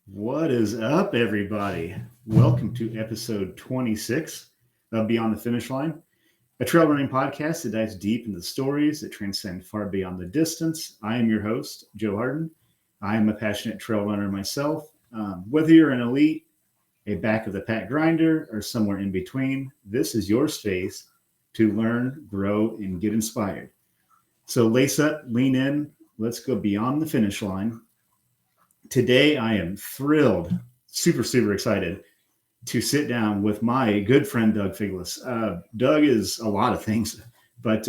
What is up, everybody? Welcome to episode 26 of Beyond the Finish Line, a trail running podcast that dives deep into the stories that transcend far beyond the distance. I am your host, Joe Hardin. I am a passionate trail runner myself. Whether you're an elite, a back of the pack grinder, or somewhere in between, this is your space to learn, grow, and get inspired. So lace up, lean in, let's go beyond the finish line. Today, I am thrilled, super excited to sit down with my good friend, Doug Fingliss. Doug is a lot of things, but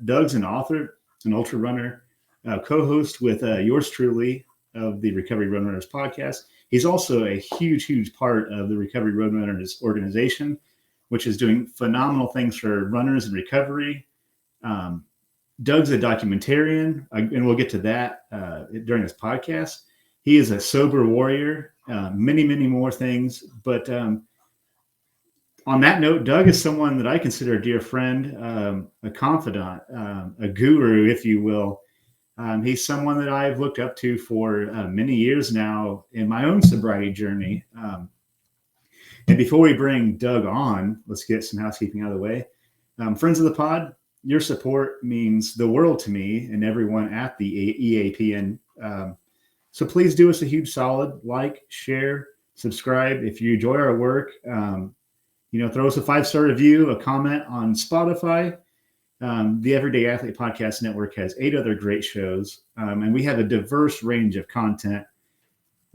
Doug's an author, an ultra runner, co-host with yours truly of the Recovery Road Runners podcast. He's also a huge part of the Recovery Road Runners organization, which is doing phenomenal things for runners in recovery. Doug's a documentarian, and we'll get to that during this podcast. He is a sober warrior, many more things. But on that note, Doug is someone that I consider a dear friend, a confidant, a guru, if you will. He's someone that I've looked up to for many years now in my own sobriety journey. And before we bring Doug on, let's get some housekeeping out of the way. Friends of the pod, your support means the world to me and everyone at the EAPN. So please do us a huge solid, like, share, subscribe. If you enjoy our work, throw us a 5-star review, a comment on Spotify. The Everyday Athlete Podcast Network has 8 other great shows, and we have a diverse range of content.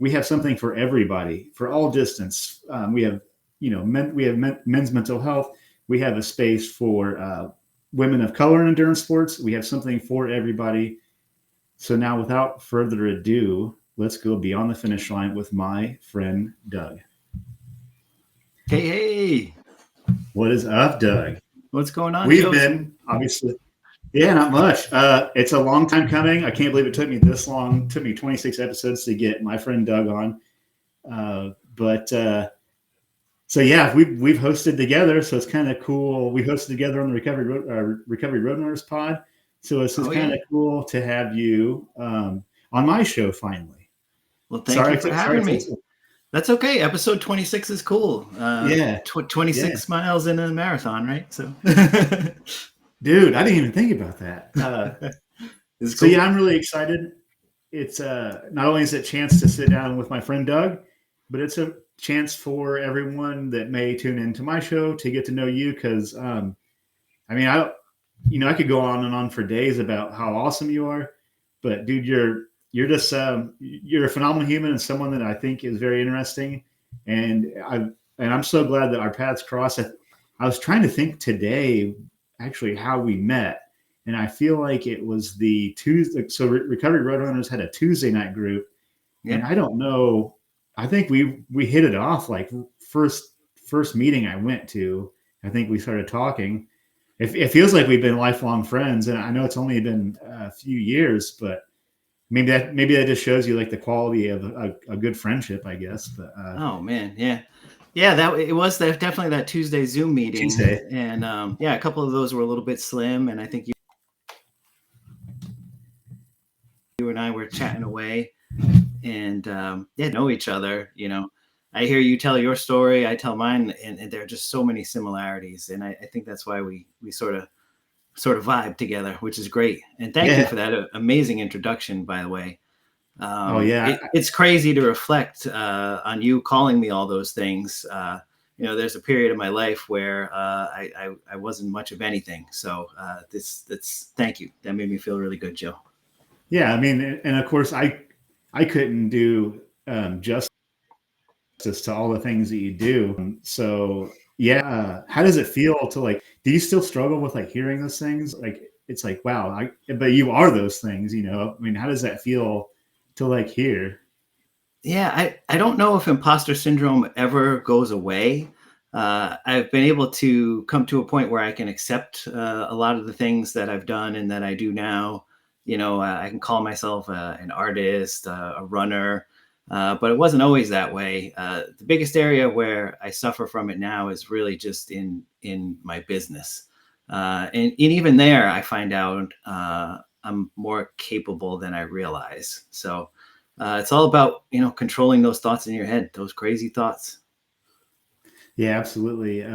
We have something for everybody, for all distance. We have, men's mental health. We have a space for women of color in endurance sports. We have something for everybody. So now, without further ado, let's go beyond the finish line with my friend, Doug. Hey. What is up, Doug? What's going on? We've been, obviously, not much. It's a long time coming. I can't believe it took me this long. It took me 26 episodes to get my friend Doug on. So we've hosted together. So it's kind of cool. We hosted together on the Recovery Road Runners pod. So it's kind of cool to have you on my show finally. Well, thank you for having me. That's okay. Episode 26 is cool. 26 miles in a marathon, right? So, dude, I didn't even think about that. Cool. I'm really excited. It's not only is it a chance to sit down with my friend Doug, but it's a chance for everyone that may tune into my show to get to know you. Because I could go on and on for days about how awesome you are, but dude, you're just you're a phenomenal human and someone that I think is very interesting. And I'm so glad that our paths crossed. I was trying to think today, actually, how we met, and I feel like it was the Tuesday. So Recovery Road Runners had a Tuesday night group, and I don't know. I think we hit it off like first meeting I went to. I think we started talking. It feels like we've been lifelong friends, and I know it's only been a few years, but maybe that just shows you like the quality of a good friendship, I guess. But oh man, that it was definitely that Tuesday Zoom meeting, and a couple of those were a little bit slim, and I think you and I were chatting away, and know each other, I hear you tell your story, I tell mine, and there are just so many similarities. And I think that's why we sort of vibe together, which is great. And thank you for that amazing introduction, by the way. It's crazy to reflect on you calling me all those things. There's a period of my life where I wasn't much of anything. So that's thank you. That made me feel really good, Joe. Yeah, and of course I couldn't do justice to all the things that you do. So how does it feel to do you still struggle with hearing those things? It's like, wow, but you are those things, how does that feel to hear? Yeah, I don't know if imposter syndrome ever goes away. I've been able to come to a point where I can accept a lot of the things that I've done and that I do now. I can call myself an artist, a runner, but it wasn't always that way. The biggest area where I suffer from it now is really just in my business. And even there, I find out I'm more capable than I realize. So it's all about, controlling those thoughts in your head, those crazy thoughts. Yeah, absolutely.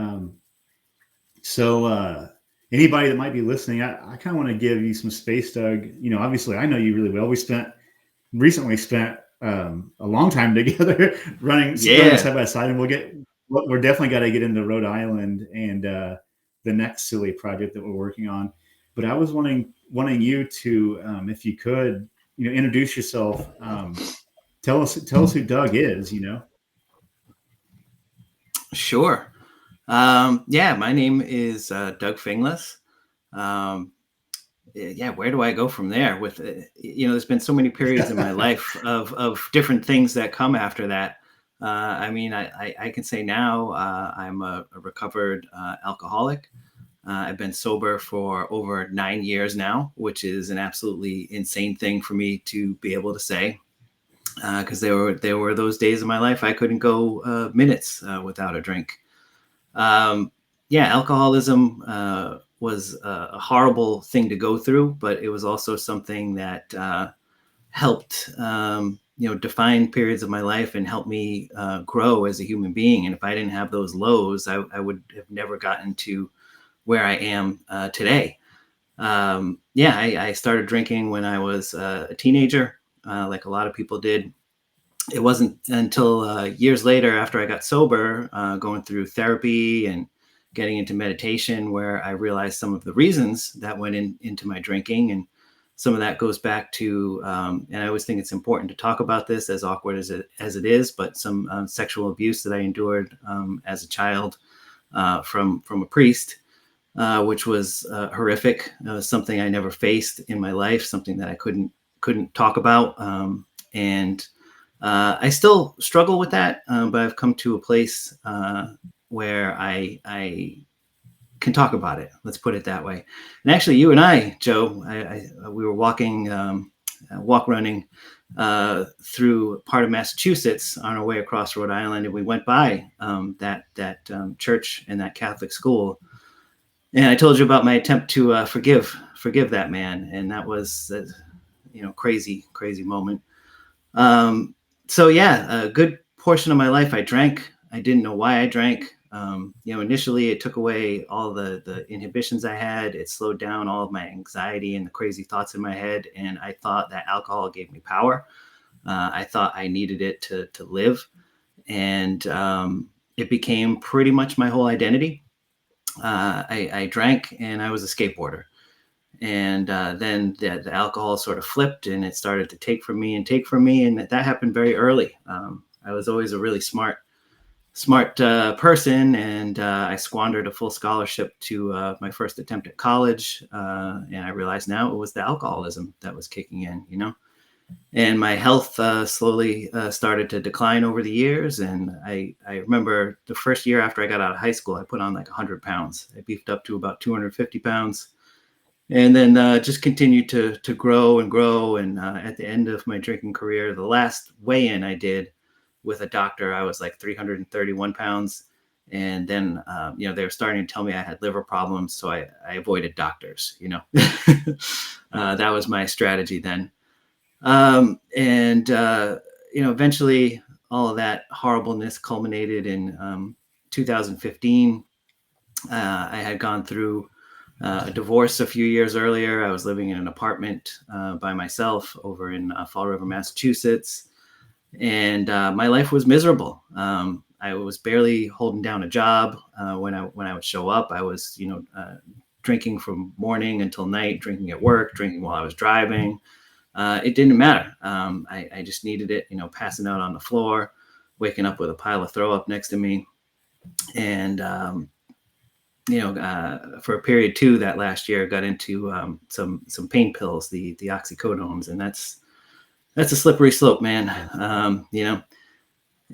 So anybody that might be listening, I kind of want to give you some space, Doug. Obviously I know you really well. We recently spent a long time together running Yeah. side by side, and we're definitely got to get into Rhode Island and the next silly project that we're working on. But I was wanting you to, if you could, introduce yourself. Tell us who Doug is. Sure. Yeah, my name is Doug Fingliss. Um, yeah, where do I go from there? With there's been so many periods in my life of different things that come after that. I mean, I can say now I'm a recovered alcoholic. I've been sober for over 9 years now, which is an absolutely insane thing for me to be able to say. Because there were those days in my life I couldn't go minutes without a drink. Um, yeah, alcoholism was a horrible thing to go through, but it was also something that helped, define periods of my life and help me grow as a human being. And if I didn't have those lows, I would have never gotten to where I am today. Yeah, I started drinking when I was a teenager, like a lot of people did. It wasn't until years later, after I got sober, going through therapy and getting into meditation, where I realized some of the reasons that went into my drinking. And some of that goes back to, and I always think it's important to talk about this, as awkward as it is, but some sexual abuse that I endured as a child from a priest, which was horrific. It was something I never faced in my life, something that I couldn't talk about. And I still struggle with that, but I've come to a place where I can talk about it. Let's put it that way. And actually, you and I, Joe, we were walk running through part of Massachusetts on our way across Rhode Island, and we went by that church and that Catholic school. And I told you about my attempt to forgive that man, and that was crazy moment. So yeah, a good portion of my life I drank. I didn't know why I drank. Initially it took away all the inhibitions I had. It slowed down all of my anxiety and the crazy thoughts in my head. And I thought that alcohol gave me power. I thought I needed it to live. And it became pretty much my whole identity. I drank and I was a skateboarder. And then the alcohol sort of flipped and it started to take from me. And that happened very early. I was always a really smart person, and I squandered a full scholarship to my first attempt at college. And I realized now it was the alcoholism that was kicking in, and my health slowly started to decline over the years. And I remember the first year after I got out of high school, I put on like 100 pounds. I beefed up to about 250 pounds. And then just continued to grow and grow. And at the end of my drinking career, the last weigh-in I did with a doctor, I was like 331 pounds. And then, they were starting to tell me I had liver problems. So I avoided doctors, that was my strategy then. Eventually all of that horribleness culminated in 2015. I had gone through a divorce a few years earlier. I was living in an apartment by myself over in Fall River, Massachusetts, and my life was miserable. I was barely holding down a job when I would show up. I was, drinking from morning until night, drinking at work, drinking while I was driving. It didn't matter. I just needed it, passing out on the floor, waking up with a pile of throw up next to me, and for a period too, that last year got into some pain pills, the oxycodones, and that's a slippery slope, man.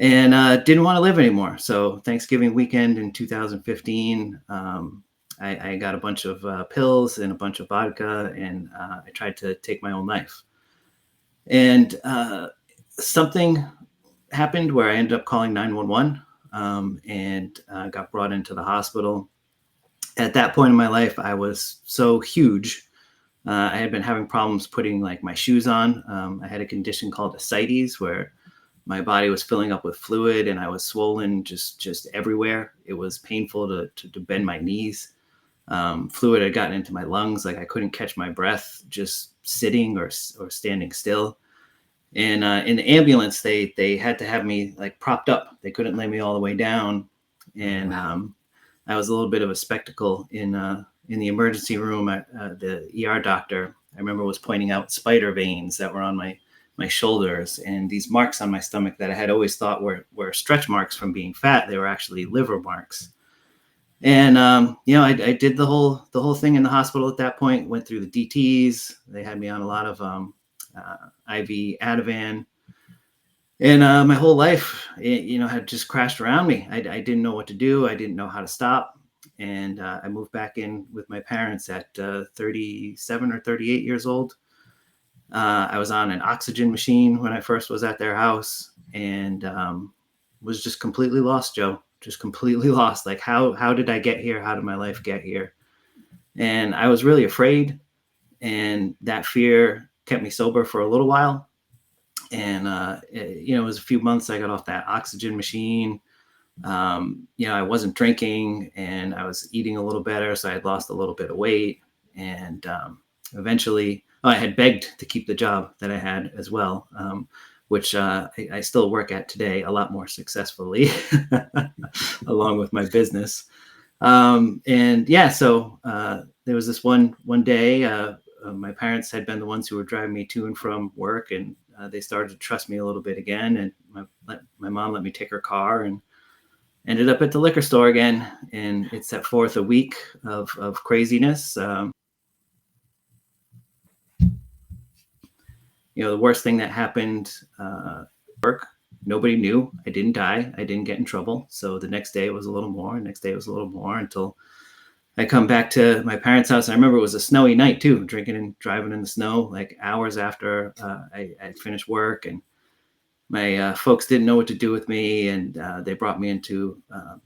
And didn't want to live anymore. So Thanksgiving weekend in 2015, I got a bunch of pills and a bunch of vodka, and I tried to take my own life. And something happened where I ended up calling 911 and got brought into the hospital. At that point in my life, I was so huge I had been having problems putting like my shoes on. I had a condition called ascites where my body was filling up with fluid and I was swollen just everywhere. It was painful to bend my knees. Fluid had gotten into my lungs. Like I couldn't catch my breath just sitting or standing still. And in the ambulance, they had to have me like propped up. They couldn't lay me all the way down. And I was a little bit of a spectacle in the emergency room. The ER doctor, I remember, was pointing out spider veins that were on my shoulders and these marks on my stomach that I had always thought were stretch marks from being fat. They were actually liver marks. And I did the whole thing in the hospital at that point. Went through the DTs. They had me on a lot of IV Ativan. And my whole life, had just crashed around me. I didn't know what to do. I didn't know how to stop. And I moved back in with my parents at 37 or 38 years old. I was on an oxygen machine when I first was at their house and was just completely lost, Joe. Just completely lost. Like, how did I get here? How did my life get here? And I was really afraid. And that fear kept me sober for a little while. And, it was a few months I got off that oxygen machine. I wasn't drinking and I was eating a little better. So I had lost a little bit of weight. And eventually I had begged to keep the job that I had as well, which I still work at today a lot more successfully along with my business. So there was this one day, my parents had been the ones who were driving me to and from work, and they started to trust me a little bit again. And my mom let me take her car and ended up at the liquor store again. And it set forth a week of craziness. The worst thing that happened, work, nobody knew. I didn't die. I didn't get in trouble. So the next day it was a little more. Next day it was a little more until I come back to my parents' house. I remember it was a snowy night too, drinking and driving in the snow, like hours after I finished work. And my folks didn't know what to do with me. And they brought me into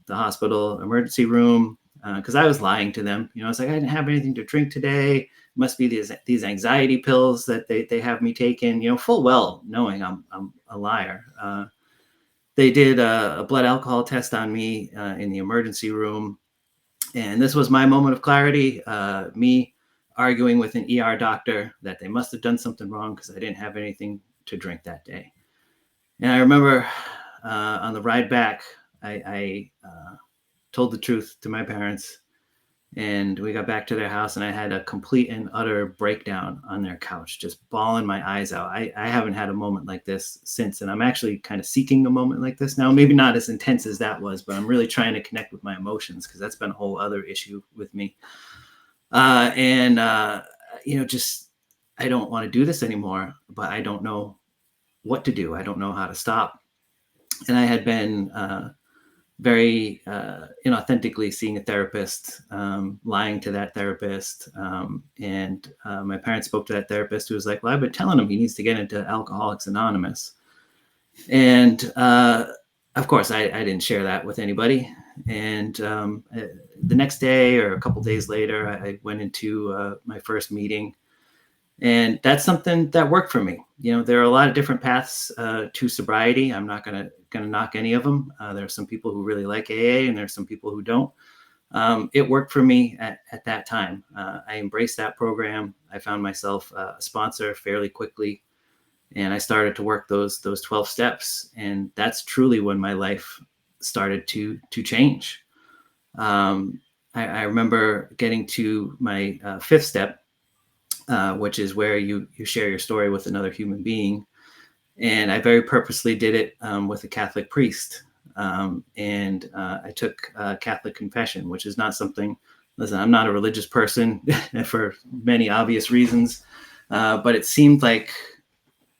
the hospital emergency room because I was lying to them. I was like, I didn't have anything to drink today. Must be these anxiety pills that they have me taking, full well knowing I'm a liar. They did a blood alcohol test on me in the emergency room. And this was my moment of clarity, me arguing with an ER doctor that they must have done something wrong because I didn't have anything to drink that day. And I remember on the ride back, I told the truth to my parents. And we got back to their house and I had a complete and utter breakdown on their couch, just bawling my eyes out. I haven't had a moment like this since. And I'm actually kind of seeking a moment like this now. Maybe not as intense as that was, but I'm really trying to connect with my emotions because that's been a whole other issue with me. Just I don't want to do this anymore, but I don't know what to do. I don't know how to stop. And I had been very inauthentically seeing a therapist, lying to that therapist. My parents spoke to that therapist who was like, well, I've been telling him he needs to get into Alcoholics Anonymous. And of course, I didn't share that with anybody. And the next day or a couple days later, I went into my first meeting. And that's something that worked for me. There are a lot of different paths to sobriety. I'm not going to knock any of them. There are some people who really like AA and there's some people who don't. It worked for me at that time. I embraced that program. I found myself a sponsor fairly quickly. And I started to work those 12 steps. And that's truly when my life started to change. I remember getting to my fifth step, which is where you share your story with another human being. And I very purposely did it with a Catholic priest. I took Catholic confession, which is not something, listen, I'm not a religious person for many obvious reasons, but it seemed like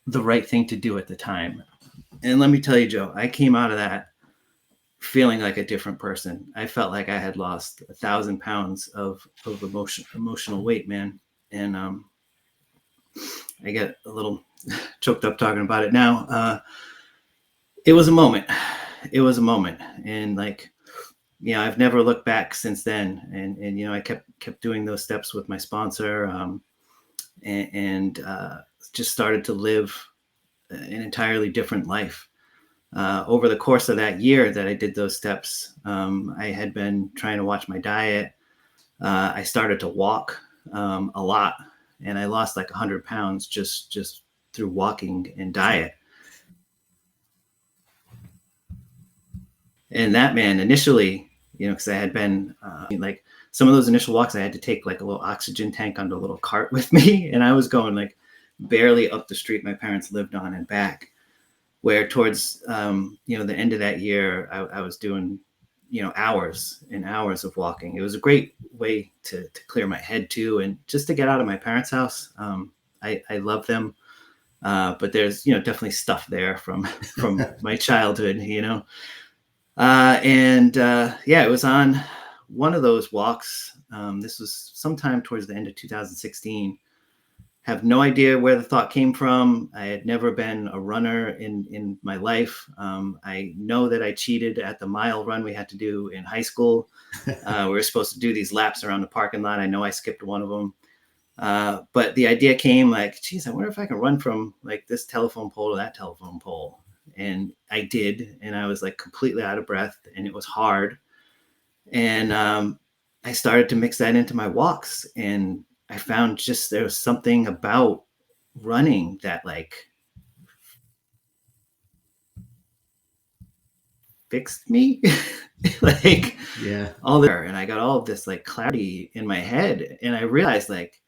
the right thing to do at the time. And let me tell you, Joe, I came out of that feeling like a different person. I felt like I had lost 1,000 pounds of emotional weight, man. And I get a little choked up talking about it now. It was a moment. And I've never looked back since then. And I kept doing those steps with my sponsor. and just started to live an entirely different life. Over the course of that year that I did those steps, I had been trying to watch my diet. I started to walk a lot, and I lost like 100 pounds just through walking and diet. And that, man, initially, because I had been like some of those initial walks, I had to take like a little oxygen tank on a little cart with me, and I was going like barely up the street my parents lived on and back. Where towards the end of that year, I was doing hours and hours of walking. It was a great way to clear my head too, and just to get out of my parents' house. I love them, but there's definitely stuff there from my childhood, it was on one of those walks. This was sometime towards the end of 2016. Have no idea where the thought came from. I had never been a runner in my life. I know that I cheated at the mile run we had to do in high school. We were supposed to do these laps around the parking lot. I know I skipped one of them. But the idea came like, geez, I wonder if I can run from like this telephone pole to that telephone pole. And I did. And I was like completely out of breath, and it was hard. And I started to mix that into my walks, and I found just there was something about running that like fixed me. Like all there, and I got all of this like clarity in my head, and I realized like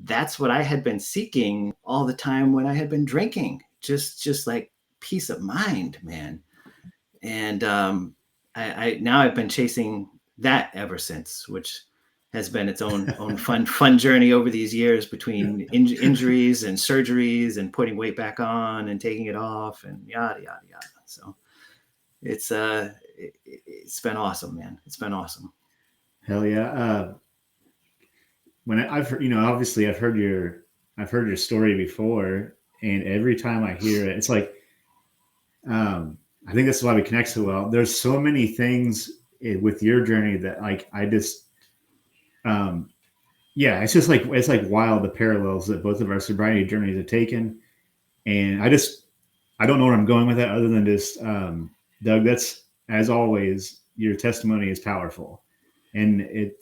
that's what I had been seeking all the time when I had been drinking, just like peace of mind, man. And I now I've been chasing that ever since, which has been its own fun journey over these years between injuries and surgeries and putting weight back on and taking it off and yada yada yada. So it's been awesome, man. It's been awesome. Hell yeah. When I've obviously I've heard your story before, and every time I hear it, it's like I think that's why we connect so well. There's so many things with your journey that like I just it's just like it's like wild, the parallels that both of our sobriety journeys have taken. And I don't know where I'm going with that other than just Doug, that's as always, your testimony is powerful. And if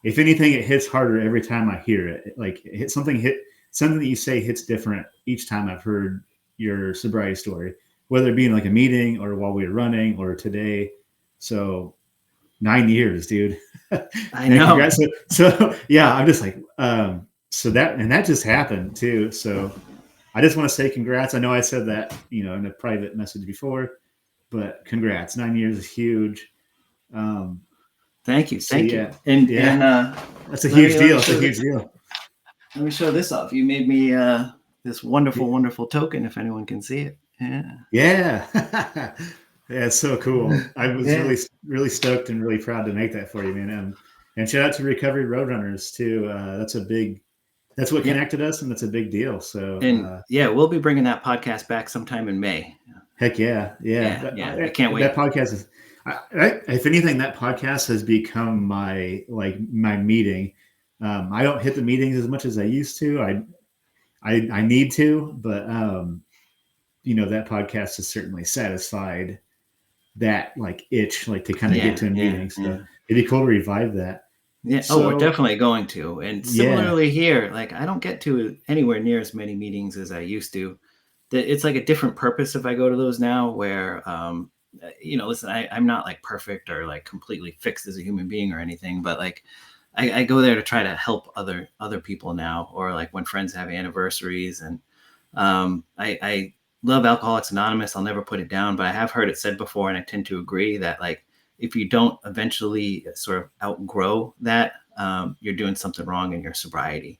anything, it hits harder every time I hear it. Like something that you say hits different each time I've heard your sobriety story, whether it be in like a meeting or while we were running or today. So 9 years, dude. I know. So yeah, I'm just like, so that just happened too. So I just want to say congrats. I know I said that, in a private message before, but congrats. 9 years is huge. Thank you. Yeah. And that's a huge deal. It's a huge deal. Let me show this off. You made me this wonderful token, if anyone can see it. Yeah. Yeah, it's so cool. I was really stoked and really proud to make that for you, man. And shout out to Recovery Roadrunners too. That's what connected us, and that's a big deal. So we'll be bringing that podcast back sometime in May. Heck yeah. I can't wait. That podcast is, if anything, that podcast has become my meeting. I don't hit the meetings as much as I used to. I need to, but that podcast has certainly satisfied that like itch, like to kind of get to a meeting. So it'd be cool to revive that. Yeah. So, we're definitely going to. And similarly here, like I don't get to anywhere near as many meetings as I used to. It's like a different purpose if I go to those now where, listen, I'm not like perfect or like completely fixed as a human being or anything, but like I go there to try to help other people now, or like when friends have anniversaries. And I love Alcoholics Anonymous. I'll never put it down, but I have heard it said before, and I tend to agree that like if you don't eventually sort of outgrow that, you're doing something wrong in your sobriety.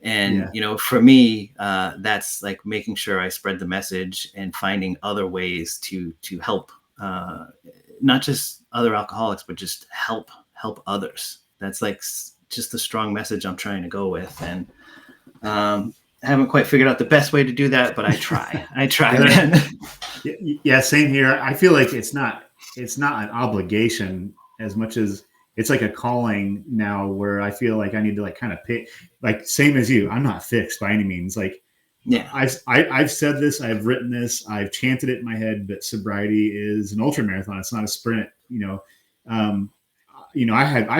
And for me, that's like making sure I spread the message and finding other ways to help, not just other alcoholics, but just help others. That's like just the strong message I'm trying to go with. And I haven't quite figured out the best way to do that, but I try. Man. Yeah, same here. I feel like it's not an obligation as much as it's like a calling now where I feel like I need to like kind of pick, like same as you. I'm not fixed by any means. Like Yeah. I've said this, I've written this, I've chanted it in my head, but sobriety is an ultra marathon. It's not a sprint. I've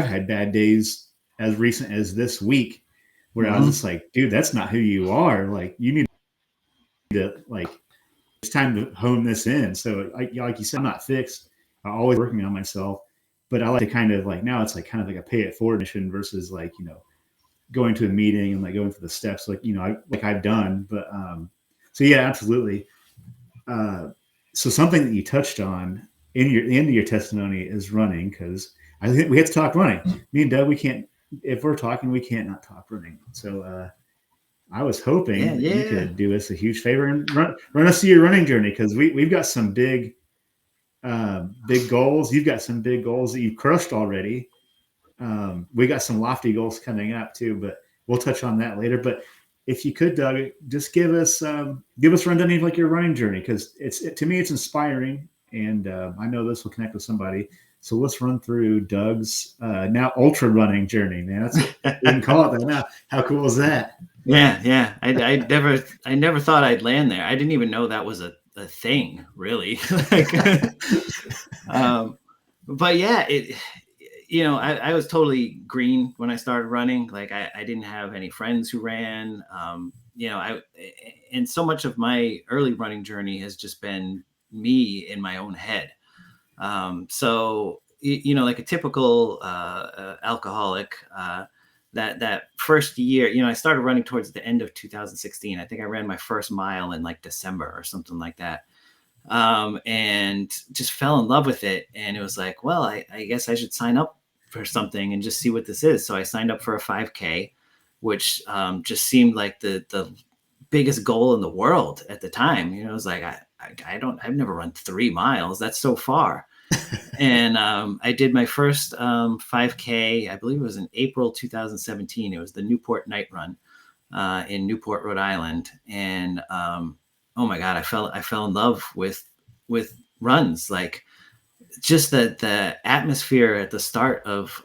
had bad days as recent as this week where I was just like, dude, that's not who you are. Like you need to like, it's time to hone this in. So like you said, I'm not fixed. I'm always working on myself, but I like to kind of like, now it's like kind of like a pay it forward mission versus like, going to a meeting and like going through the steps, like, I've done, but, so yeah, absolutely. So something that you touched on in the end of your testimony is running. Cause I think we have to talk running. Me and Doug, if we're talking, we can't not talk running. So, I was hoping that you could do us a huge favor and run us through your running journey. Cause we've got some big goals. You've got some big goals that you've crushed already. We got some lofty goals coming up too, but we'll touch on that later. But if you could, Doug, just give us a rundown of like your running journey, because to me it's inspiring, and I know this will connect with somebody. So let's run through Doug's now ultra running journey, man. That's what we can call it that now. How cool is that? Yeah. I never thought I'd land there. I didn't even know that was a thing, really. But yeah, I was totally green when I started running. Like I didn't have any friends who ran. And so much of my early running journey has just been me in my own head. So like a typical alcoholic, that first year, I started running towards the end of 2016. I think I ran my first mile in like December or something like that. And just fell in love with it. And it was like, well, I guess I should sign up for something and just see what this is. So I signed up for a 5K, which just seemed like the biggest goal in the world at the time. It was like, I've never run 3 miles. That's so far. And I did my first 5K, I believe it was in April 2017. It was the Newport Night Run in Newport, Rhode Island. And oh my God, I fell in love with runs. Like just the atmosphere at the start of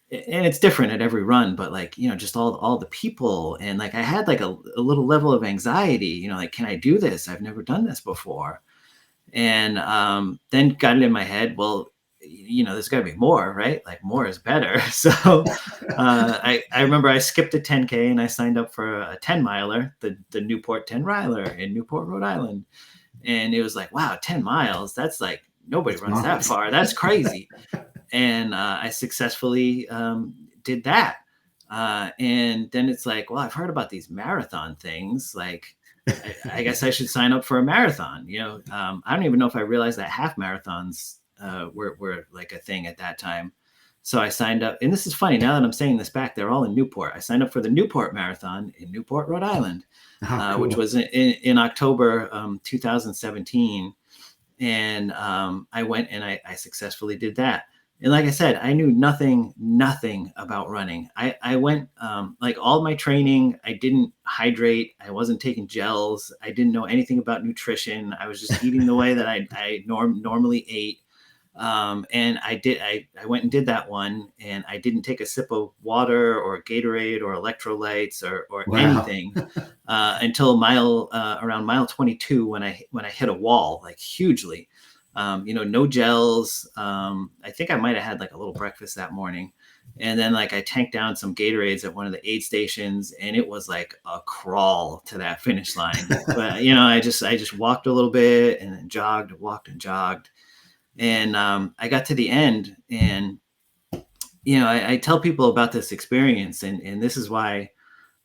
and it's different at every run, but like, just all the people. And like, I had like a little level of anxiety, like, can I do this? I've never done this before. And then got it in my head, well, there's got to be more, right? Like more is better. So I remember I skipped a 10K and I signed up for a 10 miler, the Newport 10 miler in Newport, Rhode Island. And it was like, wow, 10 miles. That's like, nobody runs that far. That's crazy. And I successfully did that. And then it's like, well, I've heard about these marathon things. Like, I guess I should sign up for a marathon. I don't even know if I realized that half marathons were like a thing at that time. So I signed up, and this is funny now that I'm saying this back, they're all in Newport. I signed up for the Newport Marathon in Newport, Rhode Island, cool. Which was in October 2017. And I went and I successfully did that. And like I said, I knew nothing about running. I went, like all my training, I didn't hydrate. I wasn't taking gels. I didn't know anything about nutrition. I was just eating the way that I normally ate. And I went and did that one, and I didn't take a sip of water or Gatorade or electrolytes or wow. anything until around mile 22 when I hit a wall, like hugely. No gels. I think I might have had like a little breakfast that morning. And then like I tanked down some Gatorades at one of the aid stations, and it was like a crawl to that finish line. But I just walked a little bit and then walked and jogged. And I got to the end, and I tell people about this experience, and this is why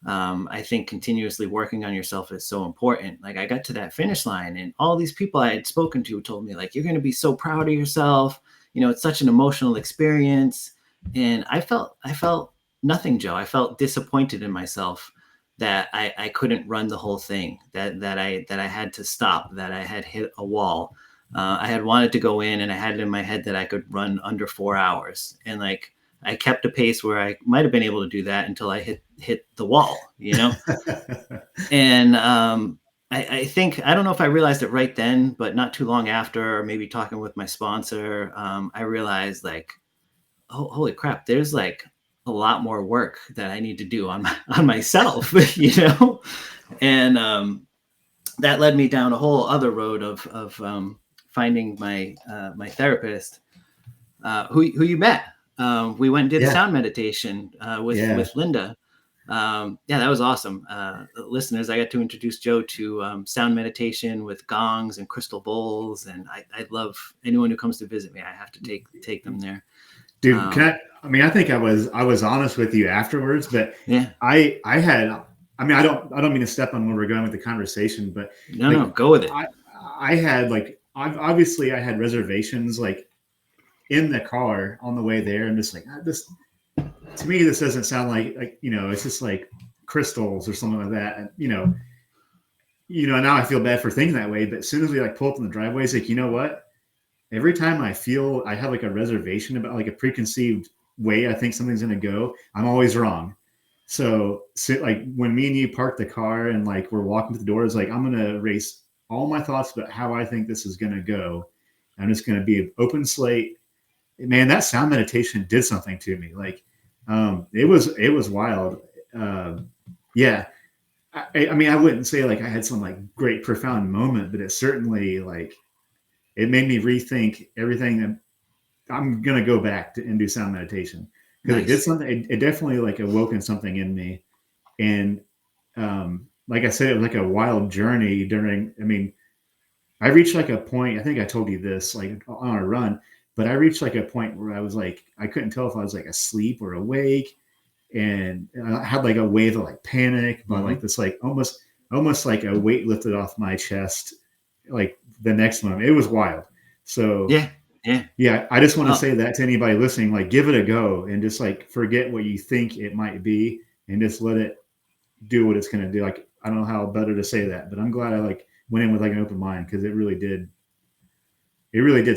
I think continuously working on yourself is so important. Like I got to that finish line, and all these people I had spoken to told me like, you're going to be so proud of yourself. It's such an emotional experience. And I felt nothing, Joe. I felt disappointed in myself that I couldn't run the whole thing, that I had to stop, that I had hit a wall. I had wanted to go in, and I had it in my head that I could run under 4 hours. And like, I kept a pace where I might've been able to do that until I hit the wall, And I think, I don't know if I realized it right then, but not too long after, or maybe talking with my sponsor, I realized like, holy crap, there's like a lot more work that I need to do on myself, and that led me down a whole other road of finding my therapist, who you met. We went and did a sound meditation with Linda. That was awesome. Listeners, I got to introduce Joe to sound meditation with gongs and crystal bowls, and I love anyone who comes to visit me. I have to take them there. Dude, I think I was honest with you afterwards, but I don't mean to step on where we're going with the conversation, but no, go with it. I had obviously I had reservations like in the car on the way there. I'm just like, this, to me, this doesn't sound like, it's just like crystals or something like that. And, now I feel bad for thinking that way, but as soon as we pull up in the driveway, it's like, you know what? Every time I feel I have like a reservation about like a preconceived way I think something's going to go, I'm always wrong. So like when me and you park the car and like we're walking to the door, it's like, I'm going to erase all my thoughts about how I think this is going to go. I'm just going to be an open slate. Man, that sound meditation did something to me. Like, it was wild. Yeah. I mean, I wouldn't say like I had some like great profound moment, but it certainly like, it made me rethink everything. And I'm going to go back and do sound meditation because It did something. It definitely like awoken something in me. And, like I said, it was like a wild journey I reached like a point, I think I told you this, like on a run, but I reached like a point where I was like, I couldn't tell if I was like asleep or awake. And I had like a wave of like panic, but like this, like almost like a weight lifted off my chest. Like the next moment, it was wild. So yeah. I just want to say that to anybody listening, like give it a go and just like forget what you think it might be and just let it do what it's going to do. Like, I don't know how better to say that, but I'm glad I like went in with like an open mind because it really did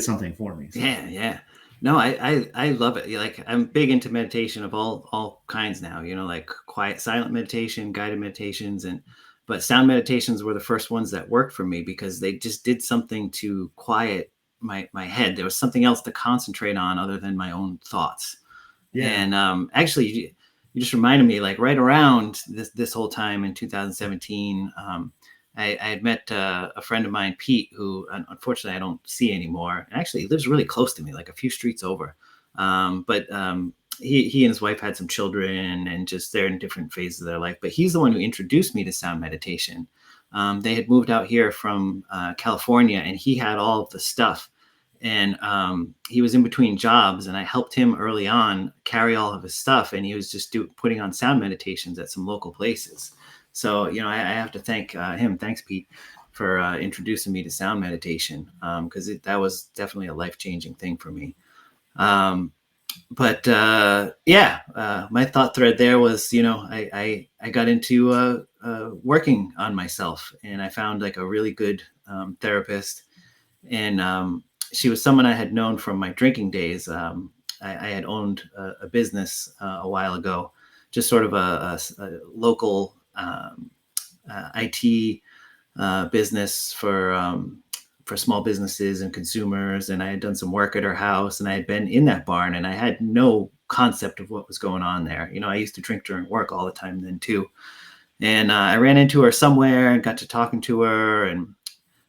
something for me. So. Yeah. No, I love it. Like I'm big into meditation of all kinds now, like quiet, silent meditation, guided meditations, but sound meditations were the first ones that worked for me because they just did something to quiet my head. There was something else to concentrate on other than my own thoughts. Yeah. And actually you just reminded me, like right around this whole time in 2017, I had met a friend of mine, Pete, who unfortunately I don't see anymore. Actually, he lives really close to me, like a few streets over. But he and his wife had some children and just they're in different phases of their life. But he's the one who introduced me to sound meditation. They had moved out here from California and he had all of the stuff. And he was in between jobs and I helped him early on carry all of his stuff. And he was just putting on sound meditations at some local places. So, I have to thank him. Thanks, Pete, for introducing me to sound meditation because that was definitely a life-changing thing for me. My thought thread there was, I got into working on myself and I found like a really good therapist. And she was someone I had known from my drinking days. I had owned a business a while ago, just sort of a local IT business for small businesses and consumers. And I had done some work at her house and I had been in that barn and I had no concept of what was going on there. I used to drink during work all the time then too. And I ran into her somewhere and got to talking to her and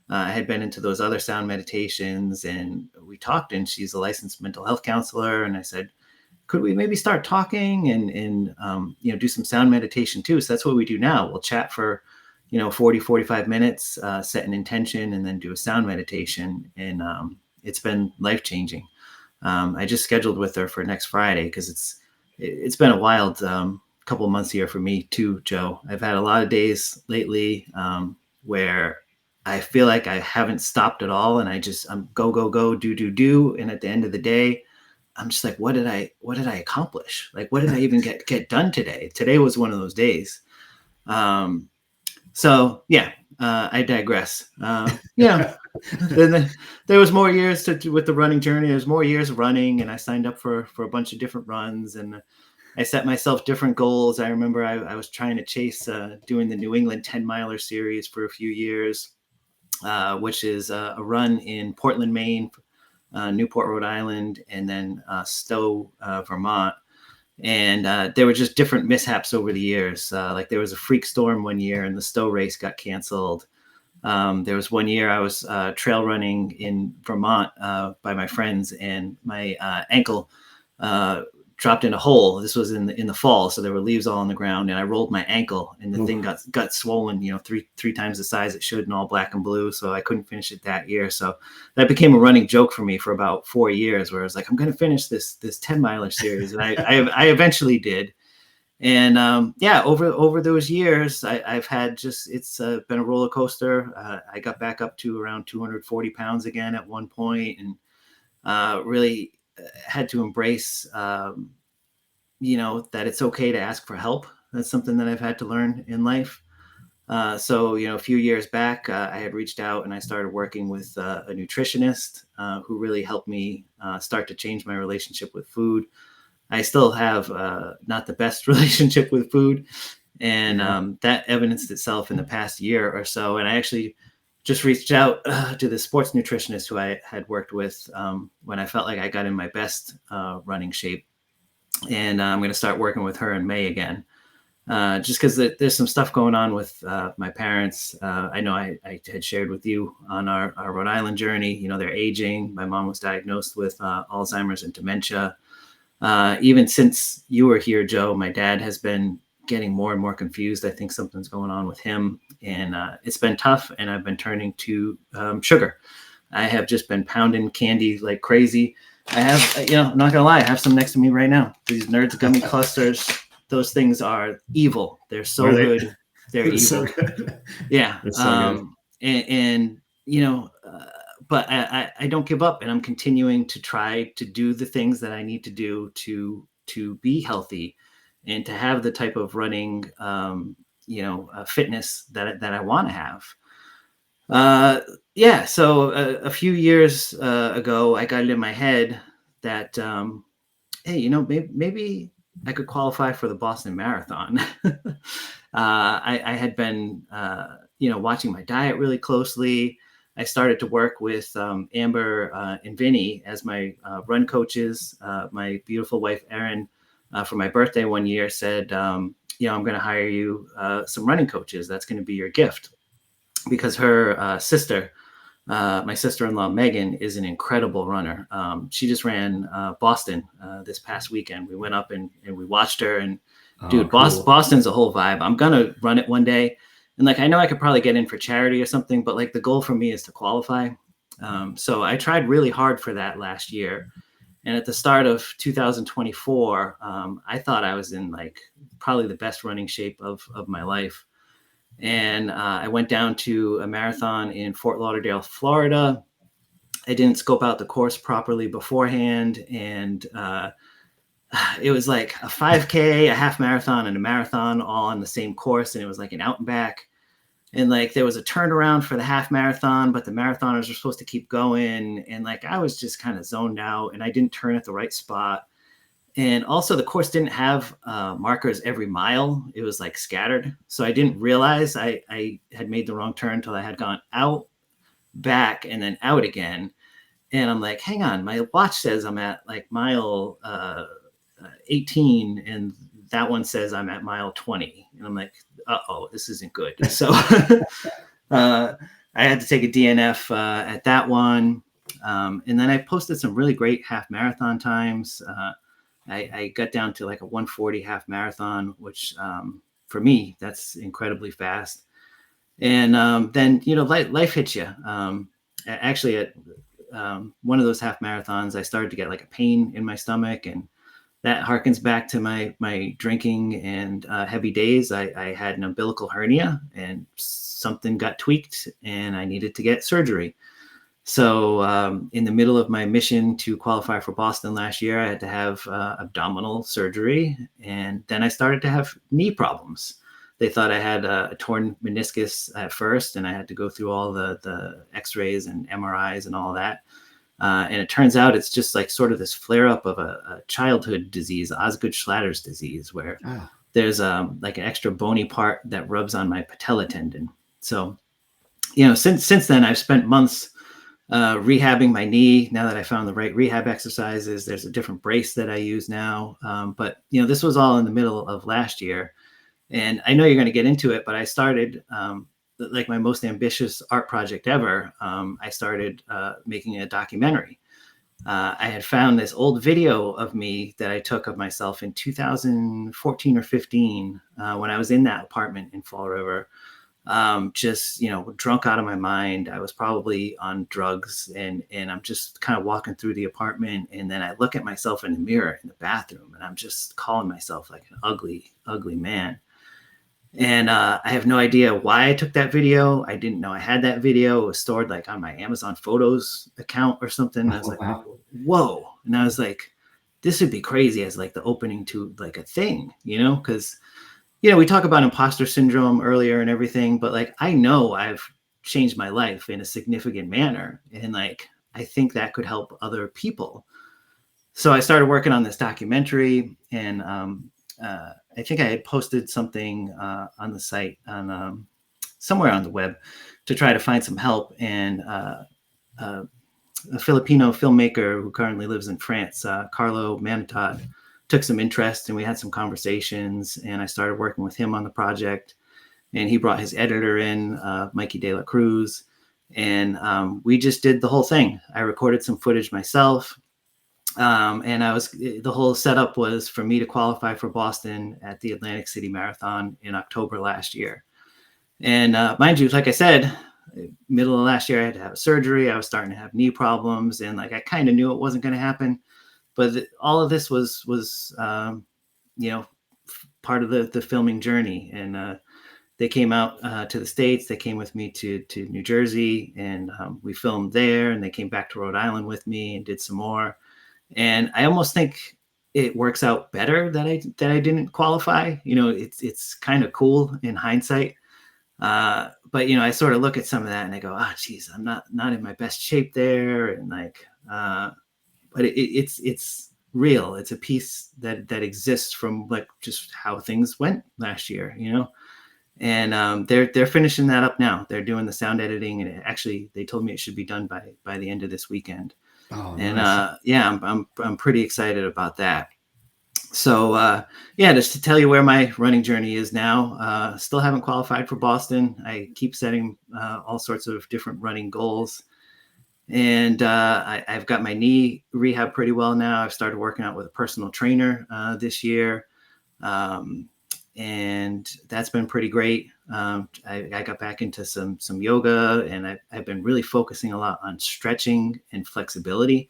I had been into those other sound meditations and we talked and she's a licensed mental health counselor. And I said, could we maybe start talking and do some sound meditation too? So that's what we do now. We'll chat for, 40, 45 minutes, set an intention and then do a sound meditation. And it's been life-changing. I just scheduled with her for next Friday because it's been a wild couple of months here for me too, Joe. I've had a lot of days lately where I feel like I haven't stopped at all. And I'm go, do. And at the end of the day, I'm just like, what did I accomplish? Like, what did I even get done today? Today was one of those days. I digress. Then there was more years with the running journey. There's more years of running and I signed up for a bunch of different runs and I set myself different goals. I remember I was trying to chase doing the New England 10-miler series for a few years, which is a run in Portland, Maine, Newport, Rhode Island, and then Stowe, Vermont. And there were just different mishaps over the years. Like there was a freak storm one year and the Stowe race got canceled. There was one year I was trail running in Vermont by my friends, and my ankle dropped in a hole. This was in the fall, so there were leaves all on the ground, and I rolled my ankle, and the thing got swollen, three times the size it should, and all black and blue. So I couldn't finish it that year. So that became a running joke for me for about 4 years, where I was like, I'm going to finish this 10-miler series, and I eventually did. And over those years, I've had it's been a roller coaster. I got back up to around 240 pounds again at one point, and really had to embrace, that it's okay to ask for help. That's something that I've had to learn in life. So a few years back, I had reached out and I started working with a nutritionist who really helped me start to change my relationship with food. I still have not the best relationship with food, and that evidenced itself in the past year or so. And I actually just reached out to the sports nutritionist who I had worked with when I felt like I got in my best running shape. And I'm going to start working with her in May again, just because there's some stuff going on with my parents. I know I had shared with you on our Rhode Island journey. They're aging. My mom was diagnosed with Alzheimer's and dementia. Even since you were here, Joe, my dad has been getting more and more confused. I think something's going on with him, and it's been tough. And I've been turning to sugar. I have just been pounding candy like crazy. I have, I'm not gonna lie, I have some next to me right now. These Nerds gummy clusters. Those things are evil. They're so good. They're evil. So good. Yeah. So and but I don't give up, and I'm continuing to try to do the things that I need to do to be healthy and to have the type of running, fitness that I want to have. So a few years ago, I got it in my head that, hey, maybe I could qualify for the Boston Marathon. I had been, watching my diet really closely. I started to work with Amber and Vinny as my run coaches. My beautiful wife, Erin, for my birthday one year said, I'm going to hire you some running coaches. That's going to be your gift. Because her sister, my sister-in-law, Megan, is an incredible runner. She just ran Boston this past weekend. We went up and we watched her, and dude, cool. Boston's a whole vibe. I'm going to run it one day. And I know I could probably get in for charity or something, but the goal for me is to qualify. So I tried really hard for that last year. And at the start of 2024, I thought I was in probably the best running shape of my life. And I went down to a marathon in Fort Lauderdale, Florida. I didn't scope out the course properly beforehand. And it was like a 5K, a half marathon, and a marathon all on the same course. And it was an out and back. And there was a turnaround for the half marathon, but the marathoners were supposed to keep going. And I was just kind of zoned out, and I didn't turn at the right spot. And also the course didn't have markers every mile. It was scattered. So I didn't realize I had made the wrong turn until I had gone out, back, and then out again. And I'm like, hang on, my watch says I'm at mile 18, and that one says I'm at mile 20. And I'm like, uh-oh, this isn't good. So I had to take a DNF at that one. And then I posted some really great half marathon times. I got down to a 140 half marathon, which for me, that's incredibly fast. And then, life hits you. Actually, at one of those half marathons, I started to get a pain in my stomach, and that harkens back to my drinking and heavy days. I had an umbilical hernia, and something got tweaked, and I needed to get surgery. So in the middle of my mission to qualify for Boston last year, I had to have abdominal surgery. And then I started to have knee problems. They thought I had a torn meniscus at first, and I had to go through all the x-rays and MRIs and all that. And it turns out it's just sort of this flare up of a childhood disease, Osgood-Schlatter's disease, where there's an extra bony part that rubs on my patella tendon. So, since then I've spent months rehabbing my knee now that I found the right rehab exercises. There's a different brace that I use now. But, this was all in the middle of last year. And I know you're going to get into it, but I started like my most ambitious art project ever. I started making a documentary. I had found this old video of me that I took of myself in 2014 or 15 when I was in that apartment in Fall River. Just, drunk out of my mind. I was probably on drugs, and I'm just kind of walking through the apartment. And then I look at myself in the mirror in the bathroom, and I'm just calling myself like an ugly, ugly man. And I have no idea why I took that video. I didn't know I had that video. It was stored like on my Amazon Photos account or something. I was like, wow. whoa. And I was like, this would be crazy as like the opening to like a thing, because, we talk about imposter syndrome earlier and everything, but like, I know I've changed my life in a significant manner. And like, I think that could help other people. So I started working on this documentary, and I think I had posted something on the site on somewhere on the web to try to find some help. And a Filipino filmmaker who currently lives in France, Carlo Manatad, took some interest, and we had some conversations, and I started working with him on the project. And he brought his editor in, Mikey De La Cruz, and we just did the whole thing. I recorded some footage myself. And the whole setup was for me to qualify for Boston at the Atlantic City Marathon in October last year. And mind you, like I said, middle of last year, I had to have a surgery. I was starting to have knee problems, and like I kind of knew it wasn't going to happen. But all of this was part of the filming journey. And they came out to the States. They came with me to New Jersey, and we filmed there. And they came back to Rhode Island with me and did some more. And I almost think it works out better that I didn't qualify. It's kind of cool in hindsight. But I sort of look at some of that and I go, geez, I'm not in my best shape there. And like, but it's real. It's a piece that exists from like just how things went last year, And they're finishing that up now. They're doing the sound editing, and actually they told me it should be done by the end of this weekend. Oh, and nice. I'm pretty excited about that. So just to tell you where my running journey is now. Still haven't qualified for Boston. I keep setting all sorts of different running goals, and I've got my knee rehab pretty well now. I've started working out with a personal trainer this year, and that's been pretty great. I got back into some yoga, and I've been really focusing a lot on stretching and flexibility.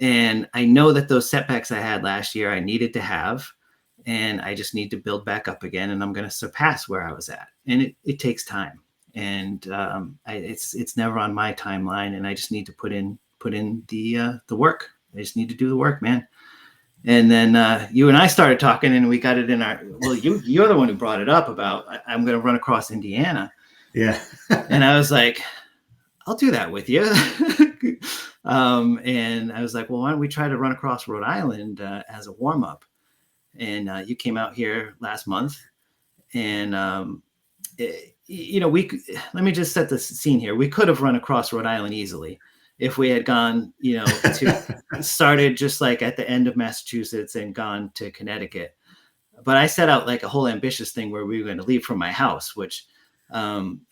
And I know that those setbacks I had last year, I needed to have, and I just need to build back up again, and I'm going to surpass where I was at. And it takes time, and it's never on my timeline, and I just need to put in the work. I just need to do the work, man. And then you and I started talking, and we got it in our. Well, you're the one who brought it up about I'm going to run across Indiana. Yeah. And I was like, I'll do that with you. And I was like, well, why don't we try to run across Rhode Island as a warm up? And you came out here last month, and let me just set the scene here. We could have run across Rhode Island easily if we had gone, started just like at the end of Massachusetts and gone to Connecticut. But I set out like a whole ambitious thing where we were going to leave from my house, which I'm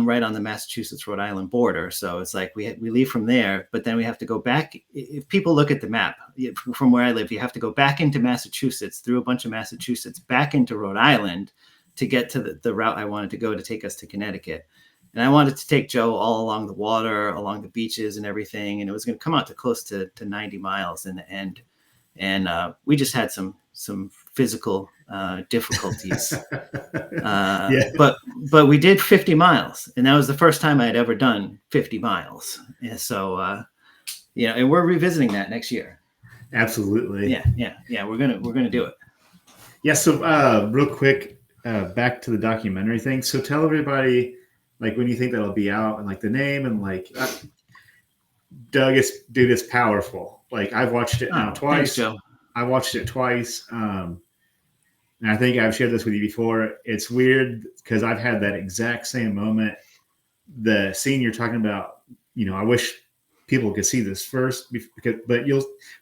right on the Massachusetts Rhode Island border. So it's like we leave from there, but then we have to go back. If people look at the map from where I live, you have to go back into Massachusetts, through a bunch of Massachusetts, back into Rhode Island to get to the route I wanted to go to take us to Connecticut. And I wanted to take Joe all along the water, along the beaches and everything. And it was going to come out to close to 90 miles in the end. And we just had some physical difficulties. Yeah. But we did 50 miles. And that was the first time I had ever done 50 miles. And so, and we're revisiting that next year. Absolutely. Yeah. We're going to do it. Yeah. So real quick, back to the documentary thing. So tell everybody, like, when you think that'll be out, and like the name, and like Doug is powerful. Like, I've watched it now twice. Thanks, Joe. I watched it twice. And I think I've shared this with you before. It's weird because I've had that exact same moment. The scene you're talking about, I wish people could see this first, but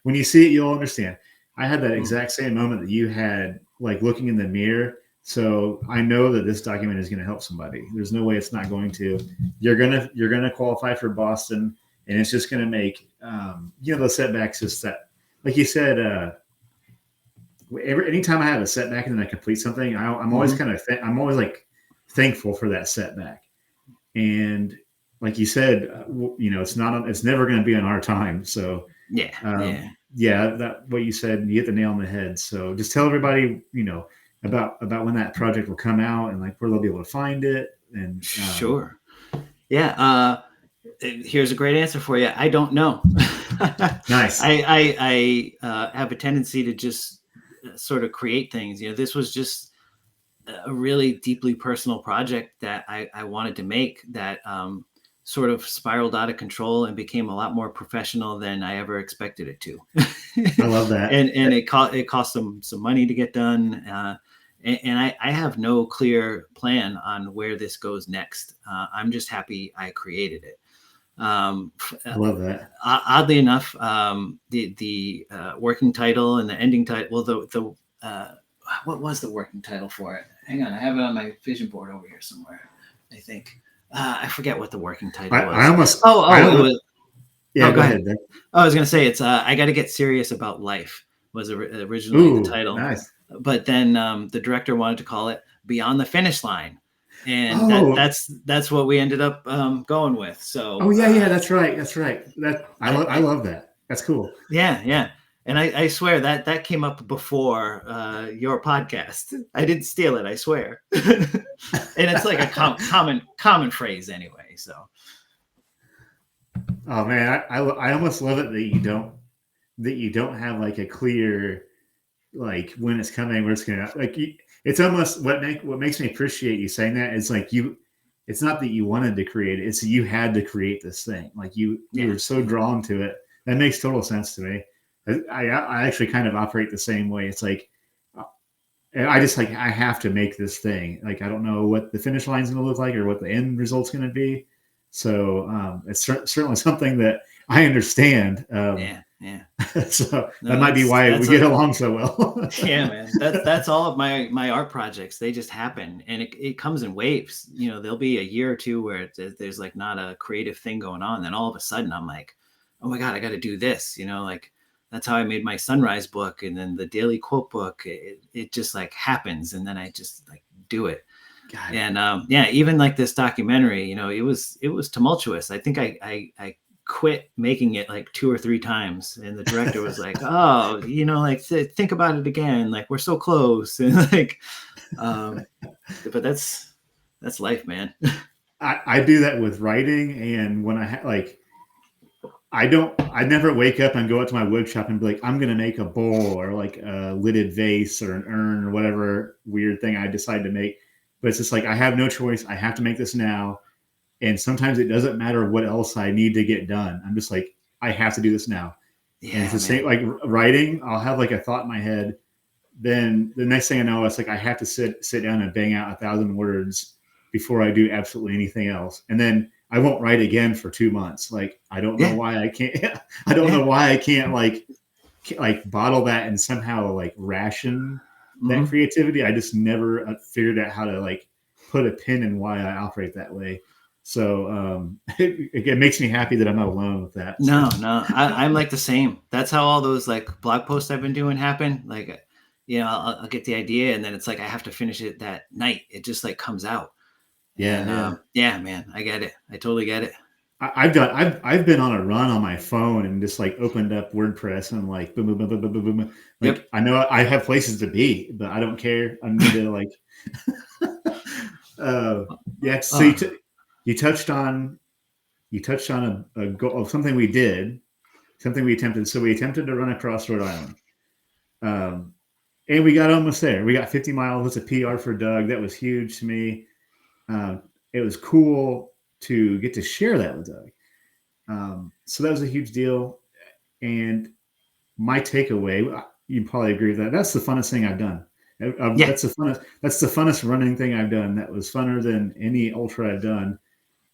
when you see it, you'll understand. I had that Mm. exact same moment that you had, like looking in the mirror. So I know that this document is going to help somebody. There's no way it's not going to. You're gonna qualify for Boston, and it's just going to make the setbacks. Just that, like you said, anytime I have a setback and then I complete something, I'm always I'm always like thankful for that setback. And like you said, it's never going to be on our time. So that what you said, you hit the nail on the head. So just tell everybody, about when that project will come out and like where they'll be able to find it. And sure. Yeah. Here's a great answer for you. I don't know. Nice. I have a tendency to just sort of create things. This was just a really deeply personal project that I wanted to make that sort of spiraled out of control and became a lot more professional than I ever expected it to. I love that. and it cost some money to get done. And I have no clear plan on where this goes next. I'm just happy I created it. I love that. Oddly enough, the working title and the ending title, well, what was the working title for it? Hang on, I have it on my vision board over here somewhere, I think. I forget what the working title was. It was. Yeah, go ahead. I was going to say it's I Got to Get Serious About Life was originally the title. Nice. But then the director wanted to call it Beyond the Finish Line. And that's what we ended up going with. So that's right. I love that. That's cool. Yeah. And I swear that came up before your podcast. I didn't steal it, I swear. And it's like a common phrase anyway. So. Oh man, I almost love it that you don't have like a clear, like when it's coming, where it's gonna, like it's almost what makes me appreciate you saying that is like it's not that you wanted to create it, it's that you had to create this thing. Like you were so drawn to it. That makes total sense to me. I actually kind of operate the same way. It's like, I just like, I have to make this thing. Like, I don't know what the finish line is going to look like or what the end result's going to be. So it's certainly something that I understand. So that might be why we get along so well. Yeah, man. That's all of my art projects. They just happen, and it comes in waves. There'll be a year or two where there's like not a creative thing going on. Then all of a sudden I'm like, oh my God, I got to do this. Like that's how I made my sunrise book, and then the daily quote book. It just like happens, and then I just like do it. God. And even like this documentary, it was tumultuous. I think I quit making it like 2 or 3 times, and the director was like, oh, like think about it again, like we're so close. And like but that's life, man. I do that with writing, and when I never wake up and go out to my wood shop and be like, I'm gonna make a bowl or like a lidded vase or an urn or whatever weird thing I decide to make. But it's just like, I have no choice. I have to make this now. And sometimes it doesn't matter what else I need to get done. I'm just like, I have to do this now. Yeah, and it's the same, like writing, I'll have like a thought in my head. Then the next thing I know, it's like, I have to sit down and bang out 1,000 words before I do absolutely anything else. And then I won't write again for 2 months. Like, I don't know why I can't, I don't know why I can't like bottle that and somehow like ration that creativity. I just never figured out how to like put a pin in why I operate that way. So it makes me happy that I'm not alone with that. No, I'm like the same. That's how all those like blog posts I've been doing happen. Like, I'll get the idea, and then it's like I have to finish it that night. It just like comes out. Yeah, man, I get it. I totally get it. I've been on a run on my phone and just like opened up WordPress and like boom, boom, boom, boom, boom, boom, boom. Like, I know I have places to be, but I don't care. I need to like, So you touched on a goal of something we did, something we attempted. So we attempted to run across Rhode Island, and we got almost there. We got 50 miles. It's a PR for Doug. That was huge to me. It was cool to get to share that with Doug. So that was a huge deal. And my takeaway, you probably agree with that. That's the funnest thing I've done. That's the funnest running thing I've done. That was funner than any ultra I've done.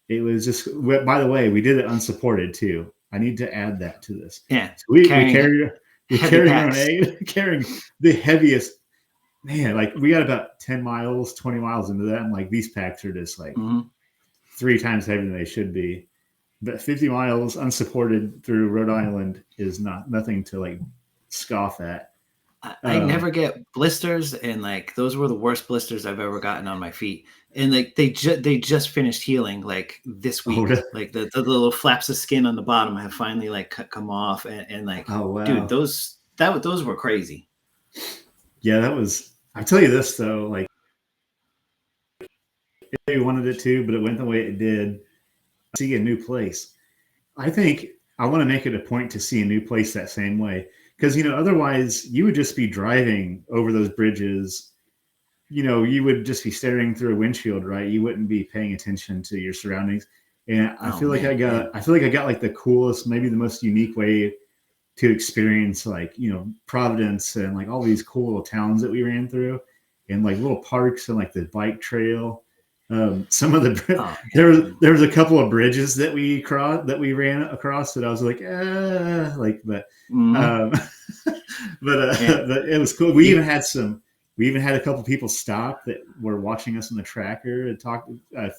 It was just, by the way, we did it unsupported too. I need to add that to this. Yeah. So we Carrying heavy carrying our own packs. egg, carrying the heaviest. Man, like we got about 10 miles, 20 miles into that. And like these packs are just like Mm-hmm. 3 times heavier than they should be. But 50 miles unsupported through Rhode Island is nothing to like scoff at. I never get blisters, and like those were the worst blisters I've ever gotten on my feet. And like they just finished healing like this week. Oh, Like the little flaps of skin on the bottom have finally like come off, and like, oh wow. dude, those were crazy. Yeah, that was. I tell you this though, like we wanted it to, but it went the way it did. See a new place. I think I want to make it a point to see a new place that same way. Because, otherwise you would just be driving over those bridges. You would just be staring through a windshield, right? You wouldn't be paying attention to your surroundings. And I feel like I got like the coolest, maybe the most unique way to experience like, Providence and like all these cool little towns that we ran through and like little parks and like the bike trail. Some of the there was a couple of bridges that we ran across that I was like, but but it was cool. We even had a couple people stop that were watching us on the tracker and talk.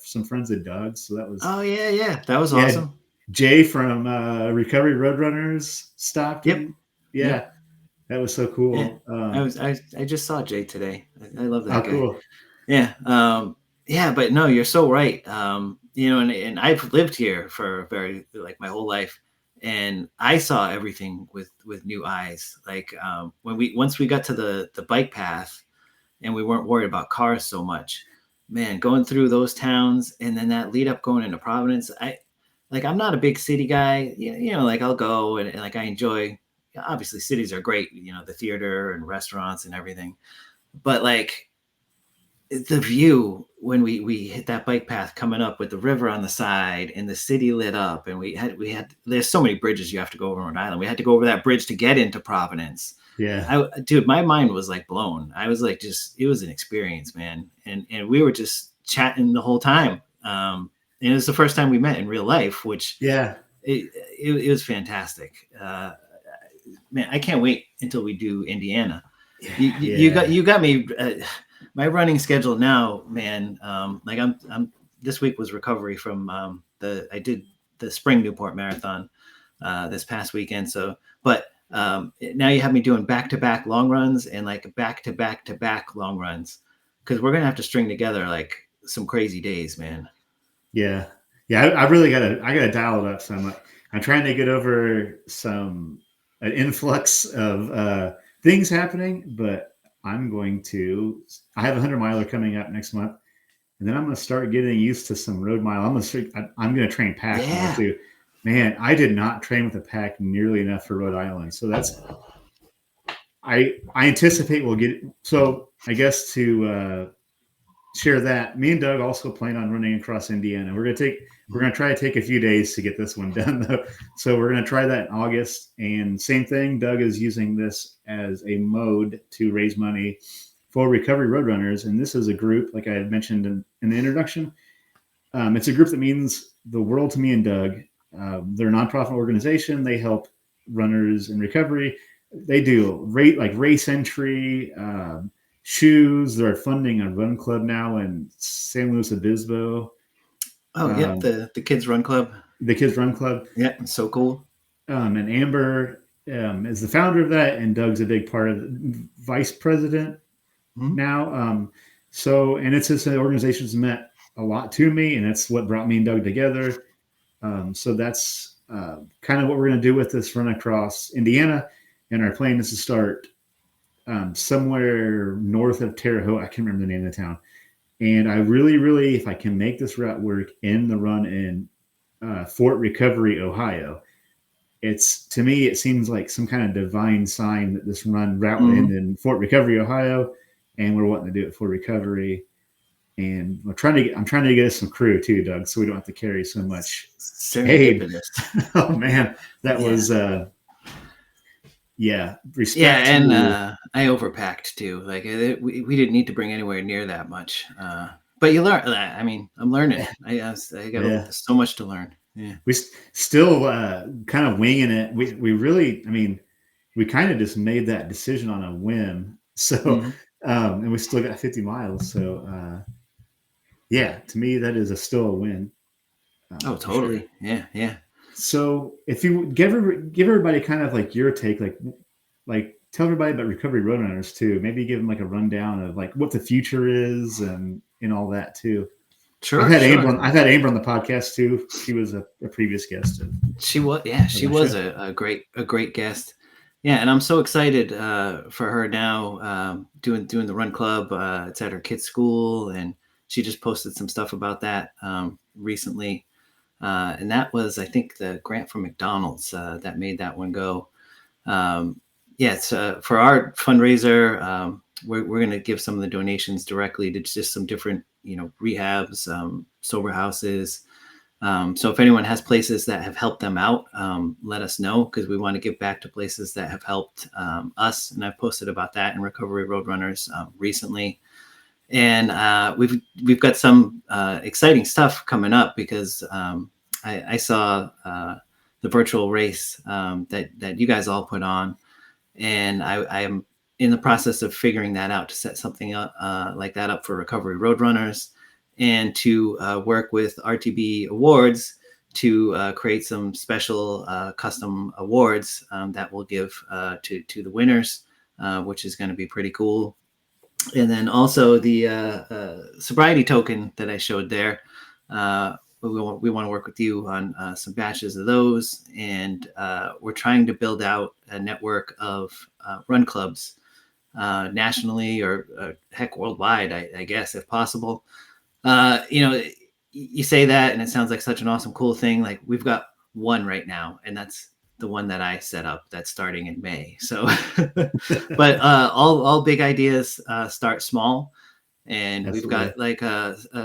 Some friends of Doug's, so that was that was awesome. Jay from Recovery Roadrunners stopped. Yep. That was so cool. Yeah. I just saw Jay today. I love that guy. Cool. Yeah. Yeah, but no, you're so right. And I've lived here for my whole life, and I saw everything with new eyes. Like once we got to the bike path, and we weren't worried about cars so much, man, going through those towns and then that lead up going into Providence. I'm not a big city guy, like I'll go and like I enjoy, obviously cities are great, the theater and restaurants and everything, but like the view when we hit that bike path coming up with the river on the side and the city lit up, and we had there's so many bridges you have to go over on Rhode Island. We had to go over that bridge to get into Providence. Yeah. Dude, my mind was like blown. I was like, it was an experience, man. And we were just chatting the whole time. And it was the first time we met in real life, which it was fantastic. Man, I can't wait until we do Indiana. You got me. My running schedule now, man. Like I'm this week was recovery from I did the spring Newport Marathon this past weekend. So, but now you have me doing back-to-back long runs and like back-to-back long runs, because we're gonna have to string together like some crazy days, man. Yeah. I really gotta dial it up some. I'm trying to get over an influx of things happening, but I have a 100-miler coming up next month, and then I'm going to start getting used to some road mile. I'm going to train pack more too. Man, I did not train with a pack nearly enough for Rhode Island. So I anticipate we'll get, so I guess to share that, me and Doug also plan on running across Indiana. We're going to try to take a few days to get this one done though. So we're going to try that in August, and same thing. Doug is using this as a mode to raise money for Recovery Roadrunners. And this is a group, like I had mentioned in the introduction. It's a group that means the world to me and Doug. They're a nonprofit organization. They help runners in recovery. They do race entry, shoes. They're funding a run club now in San Luis Obispo. Oh, yeah, the Kids Run Club. The Kids Run Club. Yeah, it's so cool. And Amber is the founder of that, and Doug's a big part of vice president now. And it's just an organization that's meant a lot to me, and it's what brought me and Doug together. So that's kind of what we're going to do with this run across Indiana. And our plan is to start somewhere north of Terre Haute. I can't remember the name of the town. And I really, really, if I can make this route work, in the run in Fort Recovery, Ohio. To me, it seems like some kind of divine sign that this route would end in Fort Recovery, Ohio, and we're wanting to do it for Recovery. And I'm trying to get us some crew too, Doug, so we don't have to carry so much. Hey, oh man, that was respect. Yeah, and I overpacked too. Like we didn't need to bring anywhere near that much. But you learn. I mean, I'm learning. I got so much to learn. Yeah. We still kind of winging it. We really, I mean, we kind of just made that decision on a whim. So, Mm-hmm. and we still got 50 miles. So, yeah, to me, that is still a win Oh, for sure. totally. Yeah. Yeah. So, if you give everybody kind of like your take, like tell everybody about Recovery Roadrunners too. Maybe give them like a rundown of like what the future is and all that too. Sure. Sure. I've had Amber on the podcast too. She was a previous guest She was, yeah, of she my was show. a great guest. Yeah, and I'm so excited for her now, doing the run club. It's at her kid's school, and she just posted some stuff about that recently. And that was, I think, the grant from McDonald's that made that one go. Um, yeah, it's for our fundraiser. We're going to give some of the donations directly to just some different, rehabs, sober houses. So if anyone has places that have helped them out, let us know, because we want to give back to places that have helped us. And I've posted about that in Recovery Roadrunners recently. And we've got some exciting stuff coming up, because I saw the virtual race that you guys all put on, and I am in the process of figuring that out to set something up like that up for Recovery Roadrunners, and to work with RTB Awards to create some special custom awards that we'll give to the winners, which is going to be pretty cool. And then also the sobriety token that I showed there. We want to work with you on some batches of those, and we're trying to build out a network of run clubs nationally, or heck, worldwide, I guess, if possible. You say that and it sounds like such an awesome, cool thing. Like, we've got one right now, and that's the one that I set up, that's starting in May. So, but all big ideas start small. And we've Absolutely. got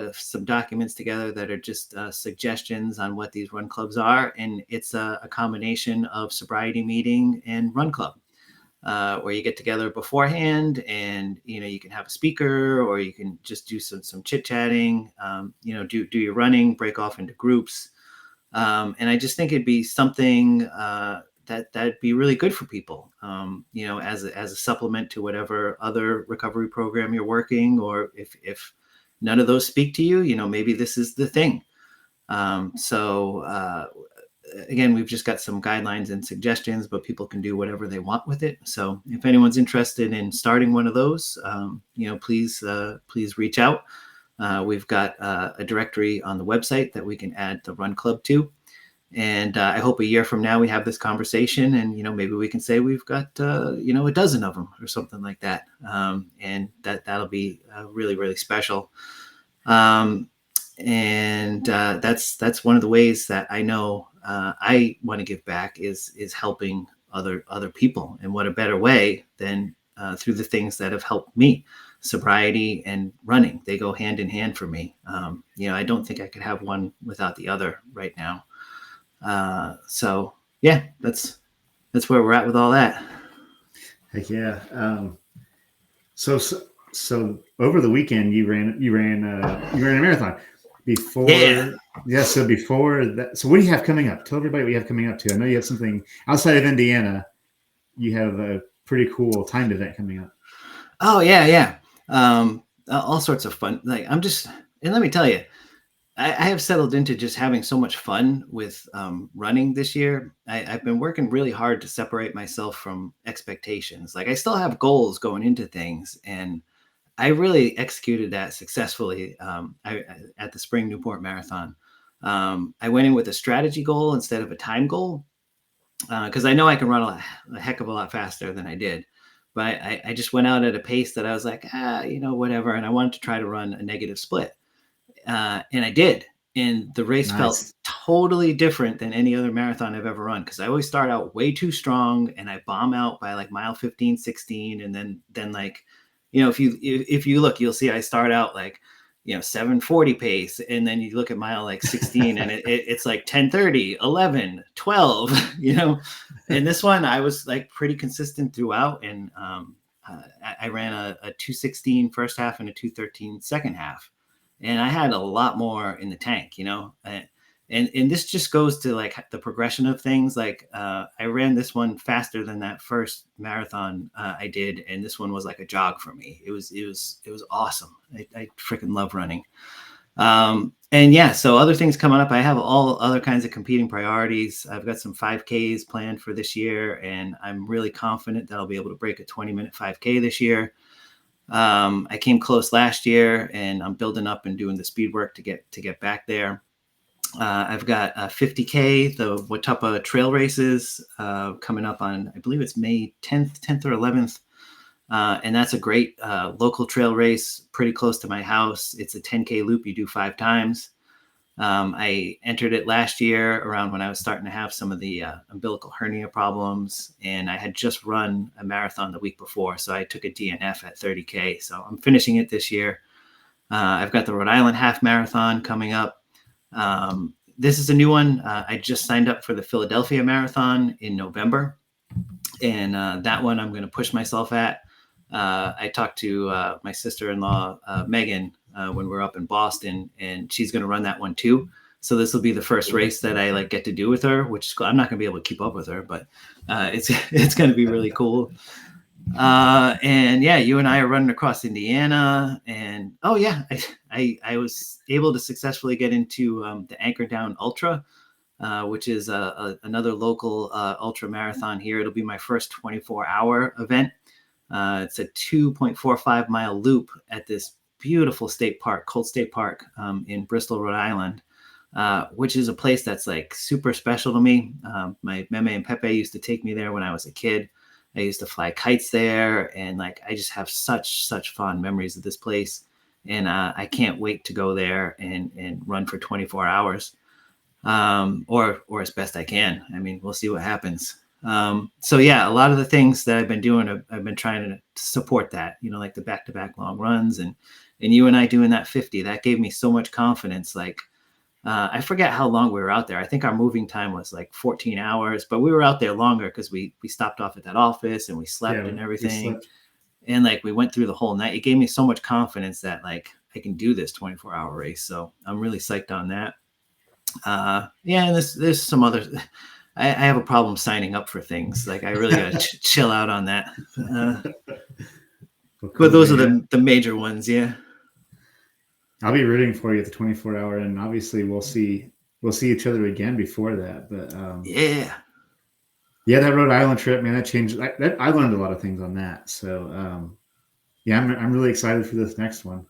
like some documents together that are just suggestions on what these run clubs are. And it's a combination of sobriety meeting and run club, where you get together beforehand, and you can have a speaker, or you can just do some chit chatting. Do your running, break off into groups, and I just think it'd be something that'd be really good for people. As a supplement to whatever other recovery program you're working, or if none of those speak to you, maybe this is the thing. So again, we've just got some guidelines and suggestions, but people can do whatever they want with it. So if anyone's interested in starting one of those, please reach out. We've got a directory on the website that we can add the run club to. And I hope a year from now we have this conversation, and maybe we can say we've got a dozen of them or something like that, and that'll be really, really special. And that's one of the ways that I know I want to give back, is helping other people. And what a better way than through the things that have helped me. Sobriety and running, they go hand in hand for me. I don't think I could have one without the other right now. So yeah, that's where we're at with all that. Heck yeah. So over the weekend you ran a marathon Yeah. before. Yeah. So before that, so what do you have coming up? Tell everybody what you have coming up too. I know you have something outside of Indiana. You have a pretty cool timed event coming up. Oh yeah, yeah. All sorts of fun. Like, and let me tell you, I have settled into just having so much fun with running this year. I've been working really hard to separate myself from expectations. Like, I still have goals going into things, and I really executed that successfully at the Spring Newport Marathon. I went in with a strategy goal instead of a time goal, because I know I can run a heck of a lot faster than I did. But I just went out at a pace that I was like, whatever. And I wanted to try to run a negative split. And I did. And the race felt Nice. totally different than any other marathon I've ever run, because I always start out way too strong, and I bomb out by like mile 15, 16. And then like, if you look, you'll see I start out like, 740 pace. And then you look at mile like 16, and it's like 10:30, 11, 12, and this one I was like pretty consistent throughout. And I ran a 2:16 first half and a 2:13 second half. And I had a lot more in the tank, And this just goes to like the progression of things. Like I ran this one faster than that first marathon I did, and this one was like a jog for me. It was awesome. I freaking love running. And yeah, so other things coming up. I have all other kinds of competing priorities. I've got some 5Ks planned for this year, and I'm really confident that I'll be able to break a 20-minute 5K this year. I came close last year, and I'm building up and doing the speed work to get back there. I've got 50K, the Watuppa trail races coming up on, I believe it's May 10th or 11th. And that's a great local trail race pretty close to my house. It's a 10K loop you do 5 times. I entered it last year around when I was starting to have some of the umbilical hernia problems, and I had just run a marathon the week before. So I took a DNF at 30K. So I'm finishing it this year. I've got the Rhode Island half marathon coming up. This is a new one. I just signed up for the Philadelphia Marathon in November, and that one I'm going to push myself at. I talked to my sister-in-law, Megan, when we were up in Boston, and she's going to run that one too. So this will be the first race that I like get to do with her, which I'm not going to be able to keep up with her, but it's going to be really cool. And yeah, you and I are running across Indiana, and oh yeah, I was able to successfully get into the Anchor Down Ultra, which is another local ultra marathon here. It'll be my first 24-hour event. It's a 2.45 mile loop at this beautiful state park, Colt State Park, in Bristol, Rhode Island, which is a place that's like super special to me. My Meme and Pepe used to take me there when I was a kid. I used to fly kites there, and like I just have such fond memories of this place, and I can't wait to go there and run for 24 hours, or as best I can. I mean, we'll see what happens. So yeah, a lot of the things that I've been doing, I've been trying to support that, you know, like the back-to-back long runs, and you and I doing that 50, that gave me so much confidence. Like, I forget how long we were out there. I think our moving time was like 14 hours, but we were out there longer because we stopped off at that office and we slept and everything. And like, we went through the whole night. It gave me so much confidence that like, I can do this 24-hour race. So I'm really psyched on that. Yeah. And there's some other, I have a problem signing up for things. Like I really got to chill out on that. But those are the major ones. Yeah. I'll be rooting for you at the 24-hour, and obviously we'll see each other again before that. But yeah, that Rhode Island trip, man, that changed. I learned a lot of things on that. So yeah, I'm really excited for this next one.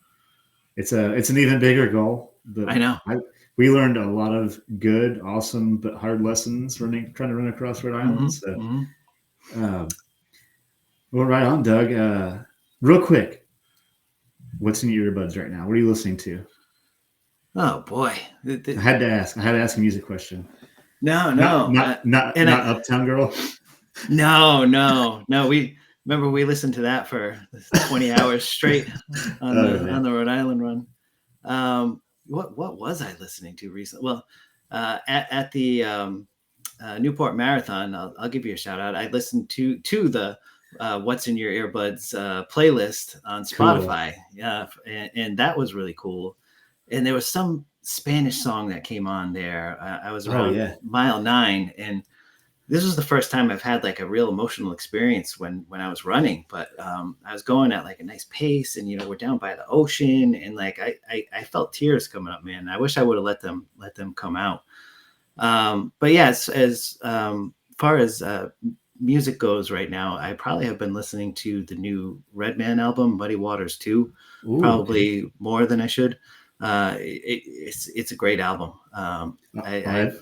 It's an even bigger goal. But I know. We learned a lot of good, awesome, but hard lessons trying to run across Rhode Island. So, well, right on, Doug. Real quick. What's in your earbuds right now? What are you listening to? Oh boy, I had to ask a music question. No, not Uptown Girl. No. We listened to that for 20 hours straight on the Rhode Island run. What was I listening to recently? Well, at the Newport Marathon, I'll give you a shout out. I listened to the What's in Your Earbuds playlist on Spotify. Cool. And that was really cool. And there was some Spanish song that came on there. I was around mile 9, and this was the first time I've had like a real emotional experience when I was running. But I was going at like a nice pace, and you know, we're down by the ocean, and like I felt tears coming up, man. I wish I would have let them come out. But yeah, as far as music goes right now, I probably have been listening to the new Redman album, Muddy Waters 2, probably more than I should. It's a great album. I'll add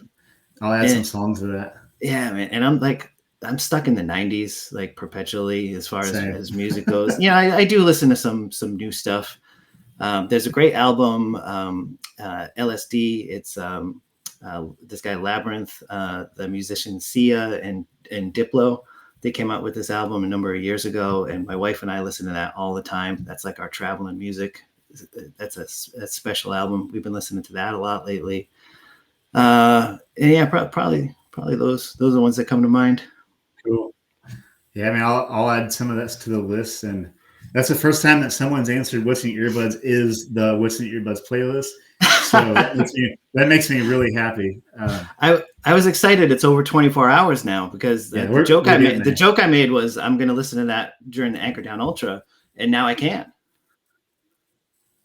some songs to that. Yeah, man. And I'm stuck in the 90s, like perpetually as far as music goes. Yeah, I do listen to some new stuff. There's a great album, LSD. It's this guy Labyrinth, the musician Sia and Diplo. They came out with this album a number of years ago, and my wife and I listen to that all the time. That's like our traveling music. That's a special album. We've been listening to that a lot lately. And yeah, probably those are the ones that come to mind. Cool. Yeah, I mean, I'll add some of that to the list, and that's the first time that someone's answered "What's in Your Earbuds" is the "What's in Your Earbuds" playlist. So that makes me really happy. I was excited. It's over 24 hours now because the joke I made was I'm going to listen to that during the Anchor Down Ultra, and now I can.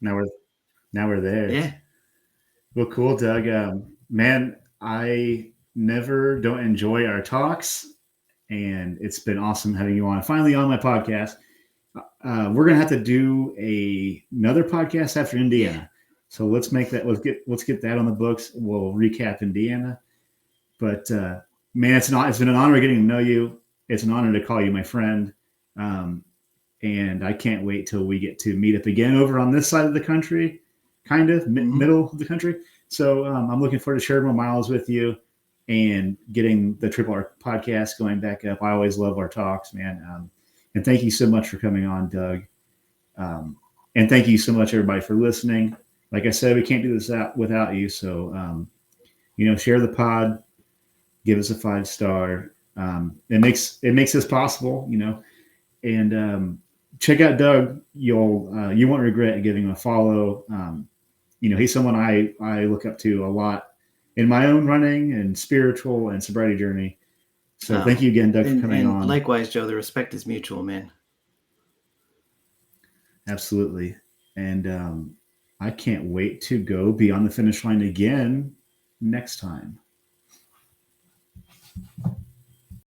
Now we're there. Yeah. Well, cool, Doug. Man, I never don't enjoy our talks, and it's been awesome having you on. Finally on my podcast. We're gonna have to do another podcast after Indiana. Yeah. So let's get that on the books. We'll recap Indiana. But man, it's been an honor getting to know you. It's an honor to call you my friend. And I can't wait till we get to meet up again over on this side of the country, kind of middle of the country. So I'm looking forward to sharing more miles with you and getting the Triple R podcast going back up. I always love our talks, man. And thank you so much for coming on, Doug. And thank you so much, everybody, for listening. Like I said, we can't do this without you. So, share the pod, give us a 5-star. It makes this possible, and check out Doug. You won't regret giving him a follow. He's someone I look up to a lot in my own running and spiritual and sobriety journey. So thank you again, Doug, for coming on. Likewise, Joe, the respect is mutual, man. Absolutely. And I can't wait to go beyond the finish line again next time.